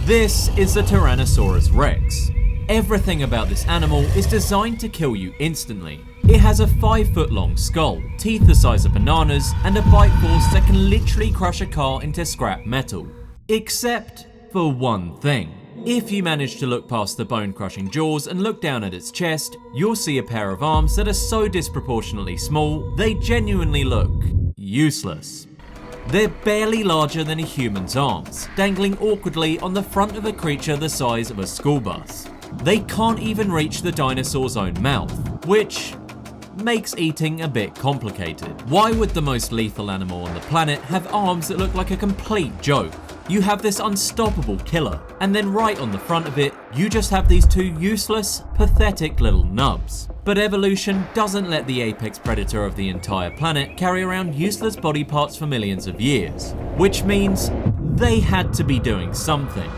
This is the Tyrannosaurus Rex. Everything about this animal is designed to kill you instantly. It has a 5-foot long skull, teeth the size of bananas, and a bite force that can literally crush a car into scrap metal. Except for one thing. If you manage to look past the bone-crushing jaws and look down at its chest, you'll see a pair of arms that are so disproportionately small, they genuinely look useless. They're barely larger than a human's arms, dangling awkwardly on the front of a creature the size of a school bus. They can't even reach the dinosaur's own mouth, which makes eating a bit complicated. Why would the most lethal animal on the planet have arms that look like a complete joke? You have this unstoppable killer, and then right on the front of it, you just have these two useless, pathetic little nubs. But evolution doesn't let the apex predator of the entire planet carry around useless body parts for millions of years, which means they had to be doing something.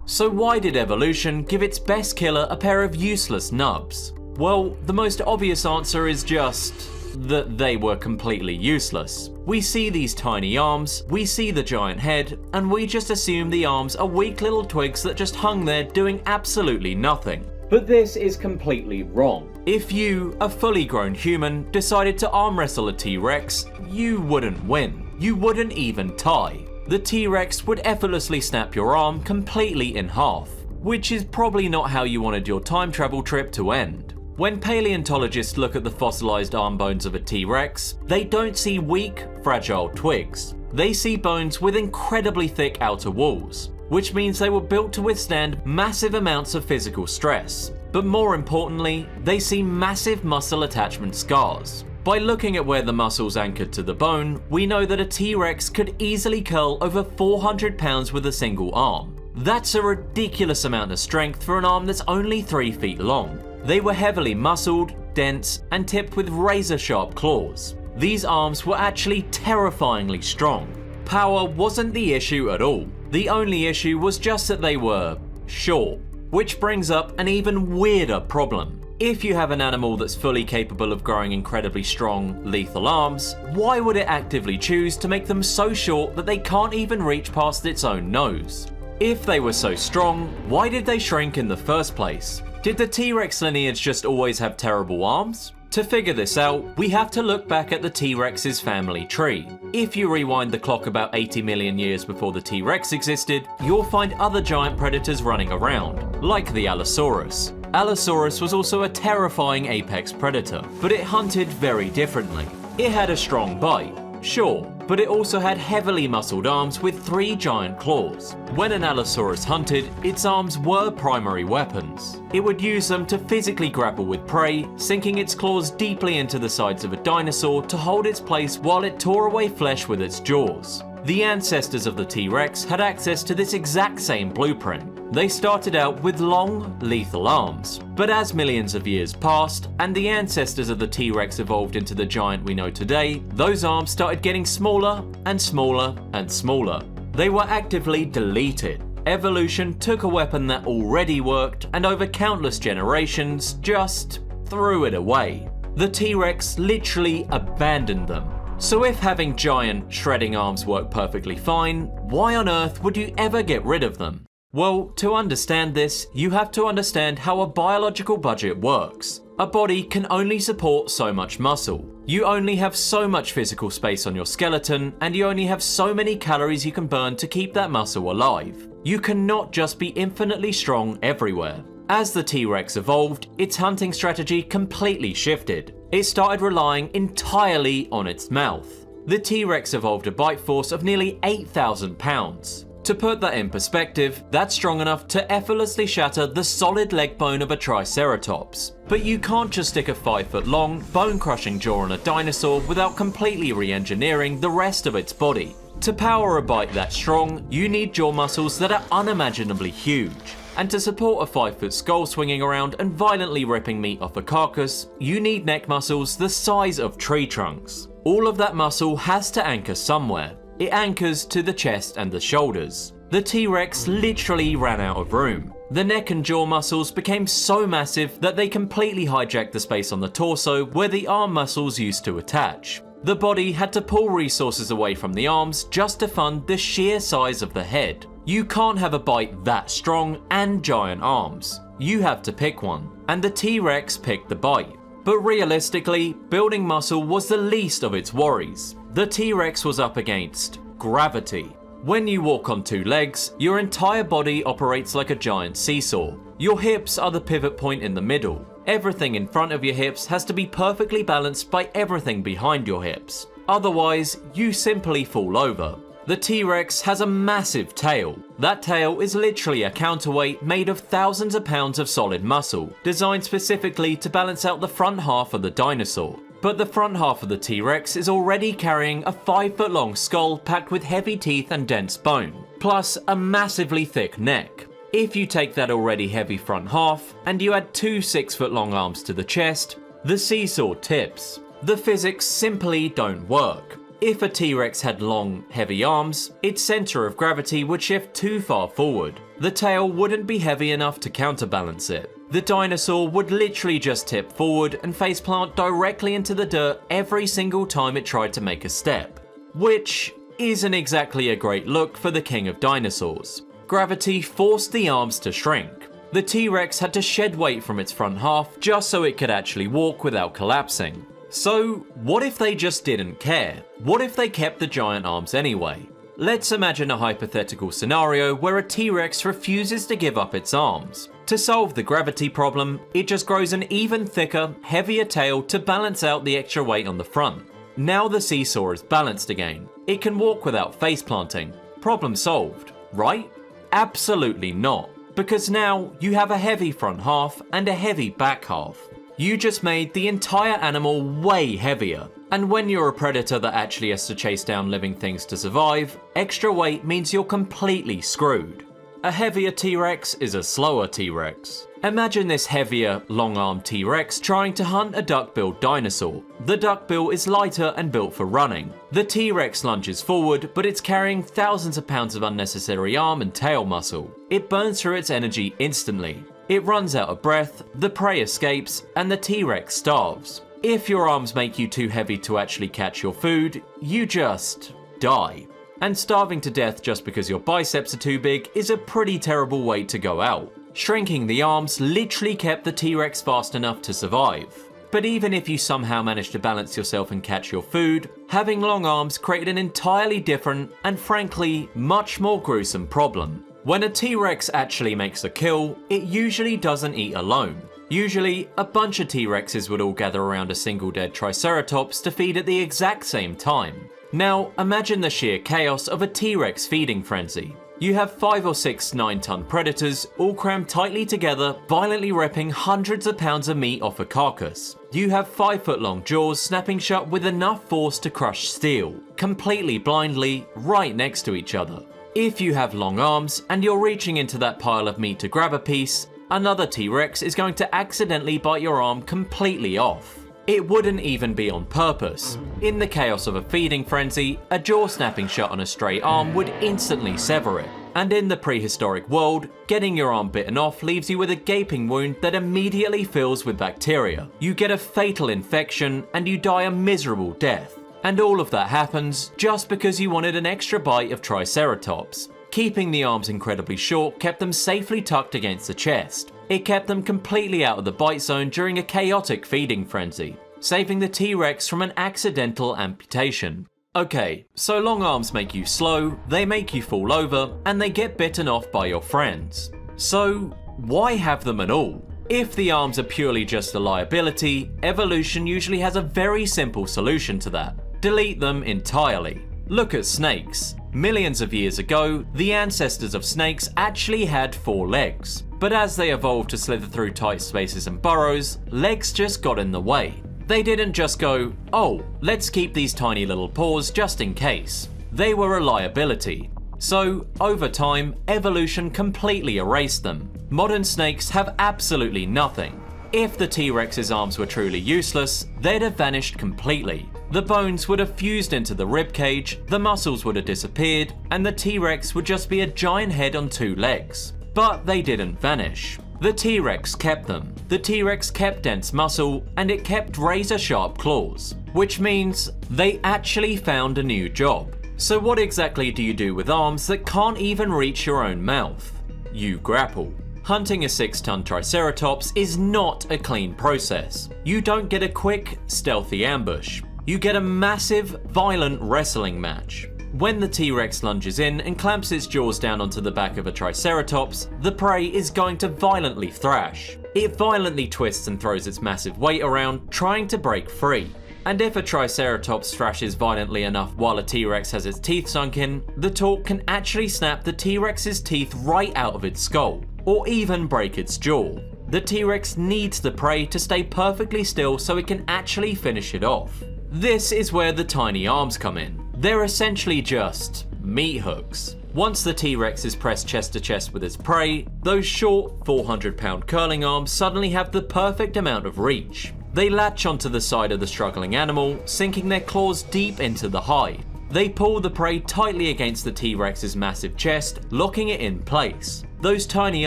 So why did evolution give its best killer a pair of useless nubs? Well, the most obvious answer is just that they were completely useless. We see these tiny arms, we see the giant head, and we just assume the arms are weak little twigs that just hung there doing absolutely nothing. But this is completely wrong. If you, a fully grown human, decided to arm wrestle a T-Rex, you wouldn't win. You wouldn't even tie. The T-Rex would effortlessly snap your arm completely in half, which is probably not how you wanted your time travel trip to end. When paleontologists look at the fossilized arm bones of a T-Rex, they don't see weak, fragile twigs. They see bones with incredibly thick outer walls, which means they were built to withstand massive amounts of physical stress. But more importantly, they see massive muscle attachment scars. By looking at where the muscles anchored to the bone, we know that a T-Rex could easily curl over 400 pounds with a single arm. That's a ridiculous amount of strength for an arm that's only 3 feet long. They were heavily muscled, dense, and tipped with razor-sharp claws. These arms were actually terrifyingly strong. Power wasn't the issue at all. The only issue was just that they were short, which brings up an even weirder problem. If you have an animal that's fully capable of growing incredibly strong, lethal arms, why would it actively choose to make them so short that they can't even reach past its own nose? If they were so strong, why did they shrink in the first place? Did the T-Rex lineage just always have terrible arms? To figure this out, we have to look back at the T-Rex's family tree. If you rewind the clock about 80 million years before the T-Rex existed, you'll find other giant predators running around, like the Allosaurus. Allosaurus was also a terrifying apex predator, but it hunted very differently. It had a strong bite, sure, but it also had heavily muscled arms with 3 giant claws. When an Allosaurus hunted, its arms were primary weapons. It would use them to physically grapple with prey, sinking its claws deeply into the sides of a dinosaur to hold its place while it tore away flesh with its jaws. The ancestors of the T-Rex had access to this exact same blueprint. They started out with long, lethal arms, but as millions of years passed and the ancestors of the T-Rex evolved into the giant we know today, those arms started getting smaller and smaller and smaller. They were actively deleted. Evolution took a weapon that already worked and over countless generations just threw it away. The T-Rex literally abandoned them. So if having giant, shredding arms work perfectly fine, why on earth would you ever get rid of them? Well, to understand this, you have to understand how a biological budget works. A body can only support so much muscle. You only have so much physical space on your skeleton, and you only have so many calories you can burn to keep that muscle alive. You cannot just be infinitely strong everywhere. As the T-Rex evolved, its hunting strategy completely shifted. It started relying entirely on its mouth. The T-Rex evolved a bite force of nearly 8,000 pounds. To put that in perspective, that's strong enough to effortlessly shatter the solid leg bone of a Triceratops. But you can't just stick a 5-foot long, bone-crushing jaw on a dinosaur without completely re-engineering the rest of its body. To power a bite that strong, you need jaw muscles that are unimaginably huge. And to support a 5-foot skull swinging around and violently ripping meat off a carcass, you need neck muscles the size of tree trunks. All of that muscle has to anchor somewhere. It anchors to the chest and the shoulders. The T-Rex literally ran out of room. The neck and jaw muscles became so massive that they completely hijacked the space on the torso where the arm muscles used to attach. The body had to pull resources away from the arms just to fund the sheer size of the head. You can't have a bite that strong and giant arms. You have to pick one, and the T-Rex picked the bite. But realistically, building muscle was the least of its worries. The T-Rex was up against gravity. When you walk on two legs, your entire body operates like a giant seesaw. Your hips are the pivot point in the middle. Everything in front of your hips has to be perfectly balanced by everything behind your hips. Otherwise, you simply fall over. The T-Rex has a massive tail. That tail is literally a counterweight made of thousands of pounds of solid muscle, designed specifically to balance out the front half of the dinosaur. But the front half of the T-Rex is already carrying a 5-foot-long skull packed with heavy teeth and dense bone, plus a massively thick neck. If you take that already heavy front half, and you add 2 6-foot-long arms to the chest, the seesaw tips. The physics simply don't work. If a T-Rex had long, heavy arms, its center of gravity would shift too far forward. The tail wouldn't be heavy enough to counterbalance it. The dinosaur would literally just tip forward and faceplant directly into the dirt every single time it tried to make a step. Which isn't exactly a great look for the king of dinosaurs. Gravity forced the arms to shrink. The T-Rex had to shed weight from its front half just so it could actually walk without collapsing. So, what if they just didn't care? What if they kept the giant arms anyway? Let's imagine a hypothetical scenario where a T-Rex refuses to give up its arms. To solve the gravity problem, it just grows an even thicker, heavier tail to balance out the extra weight on the front. Now the seesaw is balanced again. It can walk without face planting. Problem solved, right? Absolutely not, because now you have a heavy front half and a heavy back half. You just made the entire animal way heavier. And when you're a predator that actually has to chase down living things to survive, extra weight means you're completely screwed. A heavier T-Rex is a slower T-Rex. Imagine this heavier, long-armed T-Rex trying to hunt a duck-billed dinosaur. The duckbill is lighter and built for running. The T-Rex lunges forward, but it's carrying thousands of pounds of unnecessary arm and tail muscle. It burns through its energy instantly. It runs out of breath, the prey escapes, and the T-Rex starves. If your arms make you too heavy to actually catch your food, you just die. And starving to death just because your biceps are too big is a pretty terrible way to go out. Shrinking the arms literally kept the T-Rex fast enough to survive. But even if you somehow managed to balance yourself and catch your food, having long arms created an entirely different and frankly much more gruesome problem. When a T-Rex actually makes a kill, it usually doesn't eat alone. Usually, a bunch of T-Rexes would all gather around a single dead Triceratops to feed at the exact same time. Now, imagine the sheer chaos of a T-Rex feeding frenzy. You have 5 or 6 9-ton predators all crammed tightly together, violently ripping hundreds of pounds of meat off a carcass. You have 5-foot-long jaws snapping shut with enough force to crush steel, completely blindly, right next to each other. If you have long arms and you're reaching into that pile of meat to grab a piece, another T-Rex is going to accidentally bite your arm completely off. It wouldn't even be on purpose. In the chaos of a feeding frenzy, a jaw snapping shut on a stray arm would instantly sever it. And in the prehistoric world, getting your arm bitten off leaves you with a gaping wound that immediately fills with bacteria. You get a fatal infection and you die a miserable death. And all of that happens just because you wanted an extra bite of Triceratops. Keeping the arms incredibly short kept them safely tucked against the chest. It kept them completely out of the bite zone during a chaotic feeding frenzy, saving the T-Rex from an accidental amputation. Okay, so long arms make you slow, they make you fall over, and they get bitten off by your friends. So, why have them at all? If the arms are purely just a liability, evolution usually has a very simple solution to that. Delete them entirely. Look at snakes. Millions of years ago, the ancestors of snakes actually had 4 legs. But as they evolved to slither through tight spaces and burrows, legs just got in the way. They didn't just go, oh, let's keep these tiny little paws just in case. They were a liability. So, over time, evolution completely erased them. Modern snakes have absolutely nothing. If the T-Rex's arms were truly useless, they'd have vanished completely. The bones would have fused into the ribcage, the muscles would have disappeared, and the T-Rex would just be a giant head on 2 legs. But they didn't vanish. The T-Rex kept them. The T-Rex kept dense muscle, and it kept razor-sharp claws. Which means they actually found a new job. So what exactly do you do with arms that can't even reach your own mouth? You grapple. Hunting a 6-ton Triceratops is not a clean process. You don't get a quick, stealthy ambush. You get a massive, violent wrestling match. When the T-Rex lunges in and clamps its jaws down onto the back of a Triceratops, the prey is going to violently thrash. It violently twists and throws its massive weight around, trying to break free. And if a Triceratops thrashes violently enough while a T-Rex has its teeth sunk in, the torque can actually snap the T-Rex's teeth right out of its skull, or even break its jaw. The T-Rex needs the prey to stay perfectly still so it can actually finish it off. This is where the tiny arms come in. They're essentially just meat hooks. Once the T-Rex is pressed chest to chest with its prey, those short 400-pound curling arms suddenly have the perfect amount of reach. They latch onto the side of the struggling animal, sinking their claws deep into the hide. They pull the prey tightly against the T-Rex's massive chest, locking it in place. Those tiny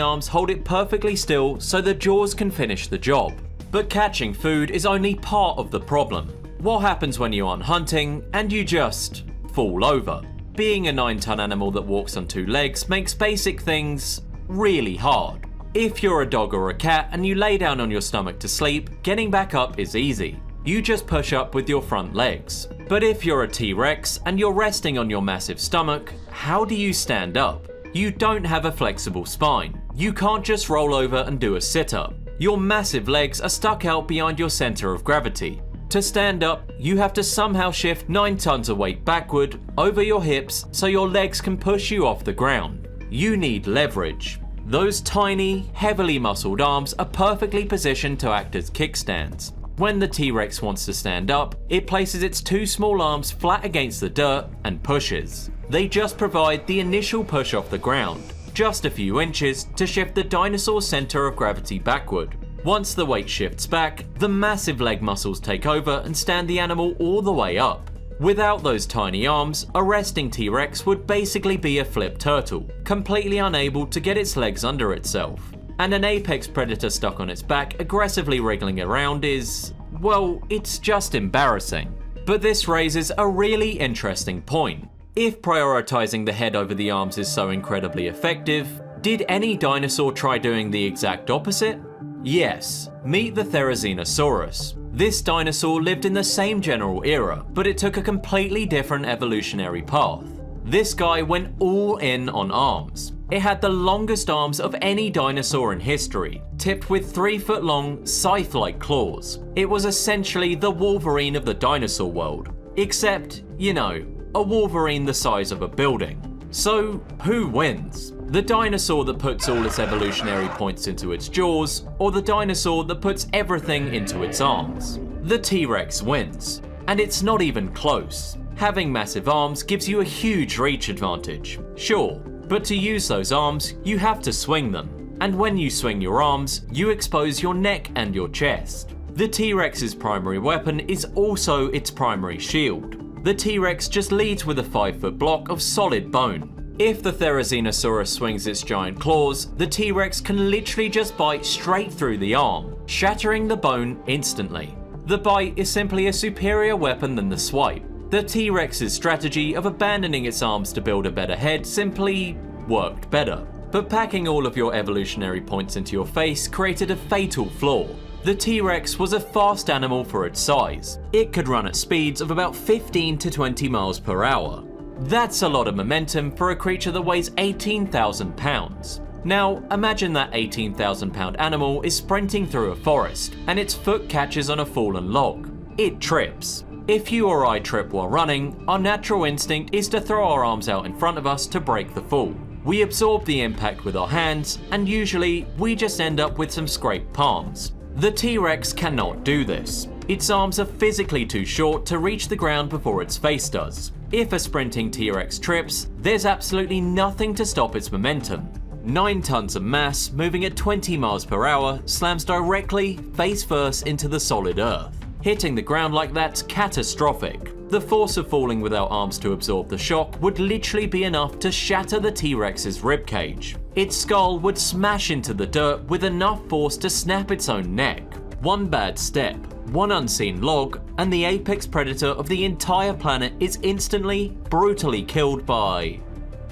arms hold it perfectly still so the jaws can finish the job. But catching food is only part of the problem. What happens when you aren't hunting and you just fall over? Being a 9-ton animal that walks on 2 legs makes basic things really hard. If you're a dog or a cat and you lay down on your stomach to sleep, getting back up is easy. You just push up with your front legs. But if you're a T-Rex and you're resting on your massive stomach, how do you stand up? You don't have a flexible spine. You can't just roll over and do a sit-up. Your massive legs are stuck out behind your center of gravity. To stand up, you have to somehow shift 9 tons of weight backward over your hips so your legs can push you off the ground. You need leverage. Those tiny, heavily muscled arms are perfectly positioned to act as kickstands. When the T-Rex wants to stand up, it places its 2 small arms flat against the dirt and pushes. They just provide the initial push off the ground, just a few inches to shift the dinosaur's center of gravity backward. Once the weight shifts back, the massive leg muscles take over and stand the animal all the way up. Without those tiny arms, a resting T-Rex would basically be a flipped turtle, completely unable to get its legs under itself. And an apex predator stuck on its back aggressively wriggling around is, well, it's just embarrassing. But this raises a really interesting point. If prioritizing the head over the arms is so incredibly effective, did any dinosaur try doing the exact opposite? Yes, meet the Therizinosaurus. This dinosaur lived in the same general era, but it took a completely different evolutionary path. This guy went all in on arms. It had the longest arms of any dinosaur in history, tipped with 3-foot-long, scythe-like claws. It was essentially the Wolverine of the dinosaur world, except, you know, a Wolverine the size of a building. So, who wins? The dinosaur that puts all its evolutionary points into its jaws, or the dinosaur that puts everything into its arms? The T-Rex wins, and it's not even close. Having massive arms gives you a huge reach advantage, sure, but to use those arms, you have to swing them. And when you swing your arms, you expose your neck and your chest. The T-Rex's primary weapon is also its primary shield. The T-Rex just leads with a 5-foot block of solid bone. If the Therizinosaurus swings its giant claws, the T-Rex can literally just bite straight through the arm, shattering the bone instantly. The bite is simply a superior weapon than the swipe. The T-Rex's strategy of abandoning its arms to build a better head simply worked better. But packing all of your evolutionary points into your face created a fatal flaw. The T-Rex was a fast animal for its size. It could run at speeds of about 15 to 20 miles per hour. That's a lot of momentum for a creature that weighs 18,000 pounds. Now, imagine that 18,000 pound animal is sprinting through a forest, and its foot catches on a fallen log. It trips. If you or I trip while running, our natural instinct is to throw our arms out in front of us to break the fall. We absorb the impact with our hands, and usually, we just end up with some scraped palms. The T-Rex cannot do this. Its arms are physically too short to reach the ground before its face does. If a sprinting T-Rex trips, there's absolutely nothing to stop its momentum. 9 tons of mass, moving at 20 miles per hour, slams directly, face first, into the solid earth. Hitting the ground like that's catastrophic. The force of falling without arms to absorb the shock would literally be enough to shatter the T-Rex's ribcage. Its skull would smash into the dirt with enough force to snap its own neck. One bad step, one unseen log, and the apex predator of the entire planet is instantly, brutally killed by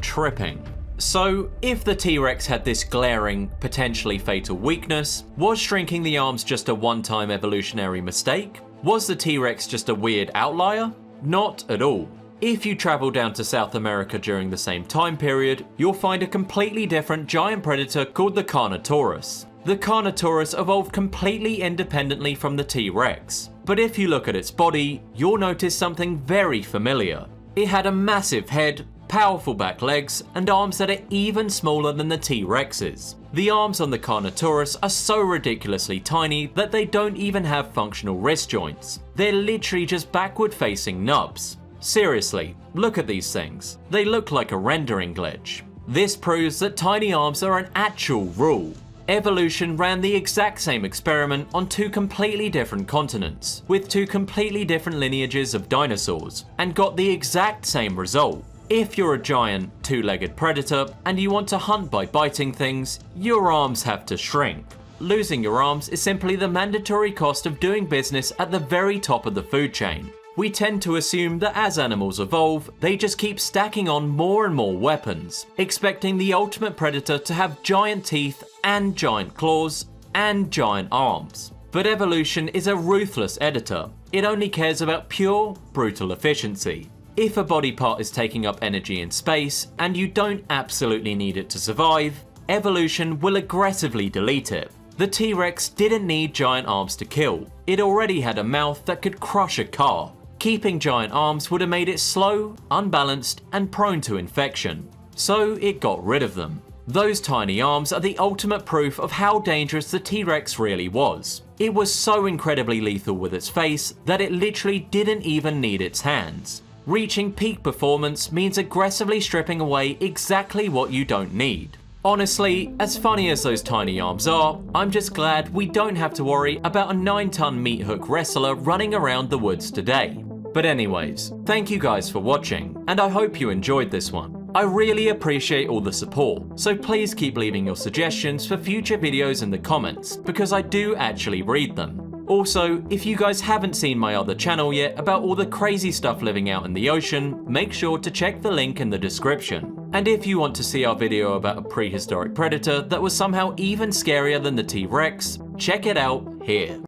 tripping. So, if the T-Rex had this glaring, potentially fatal weakness, was shrinking the arms just a one-time evolutionary mistake? Was the T-Rex just a weird outlier? Not at all. If you travel down to South America during the same time period, you'll find a completely different giant predator called the Carnotaurus. The Carnotaurus evolved completely independently from the T-Rex. But if you look at its body, you'll notice something very familiar. It had a massive head, powerful back legs, and arms that are even smaller than the T-Rex's. The arms on the Carnotaurus are so ridiculously tiny that they don't even have functional wrist joints. They're literally just backward-facing nubs. Seriously, look at these things. They look like a rendering glitch. This proves that tiny arms are an actual rule. Evolution ran the exact same experiment on two completely different continents, with two completely different lineages of dinosaurs, and got the exact same result. If you're a giant, two-legged predator, and you want to hunt by biting things, your arms have to shrink. Losing your arms is simply the mandatory cost of doing business at the very top of the food chain. We tend to assume that as animals evolve, they just keep stacking on more and more weapons, expecting the ultimate predator to have giant teeth and giant claws and giant arms. But evolution is a ruthless editor. It only cares about pure, brutal efficiency. If a body part is taking up energy in space, and you don't absolutely need it to survive, evolution will aggressively delete it. The T-Rex didn't need giant arms to kill. It already had a mouth that could crush a car. Keeping giant arms would have made it slow, unbalanced, and prone to infection. So it got rid of them. Those tiny arms are the ultimate proof of how dangerous the T-Rex really was. It was so incredibly lethal with its face that it literally didn't even need its hands. Reaching peak performance means aggressively stripping away exactly what you don't need. Honestly, as funny as those tiny arms are, I'm just glad we don't have to worry about a 9-ton meat hook wrestler running around the woods today. But anyways, thank you guys for watching, and I hope you enjoyed this one. I really appreciate all the support, so please keep leaving your suggestions for future videos in the comments, because I do actually read them. Also, if you guys haven't seen my other channel yet about all the crazy stuff living out in the ocean, make sure to check the link in the description. And if you want to see our video about a prehistoric predator that was somehow even scarier than the T-Rex, check it out here.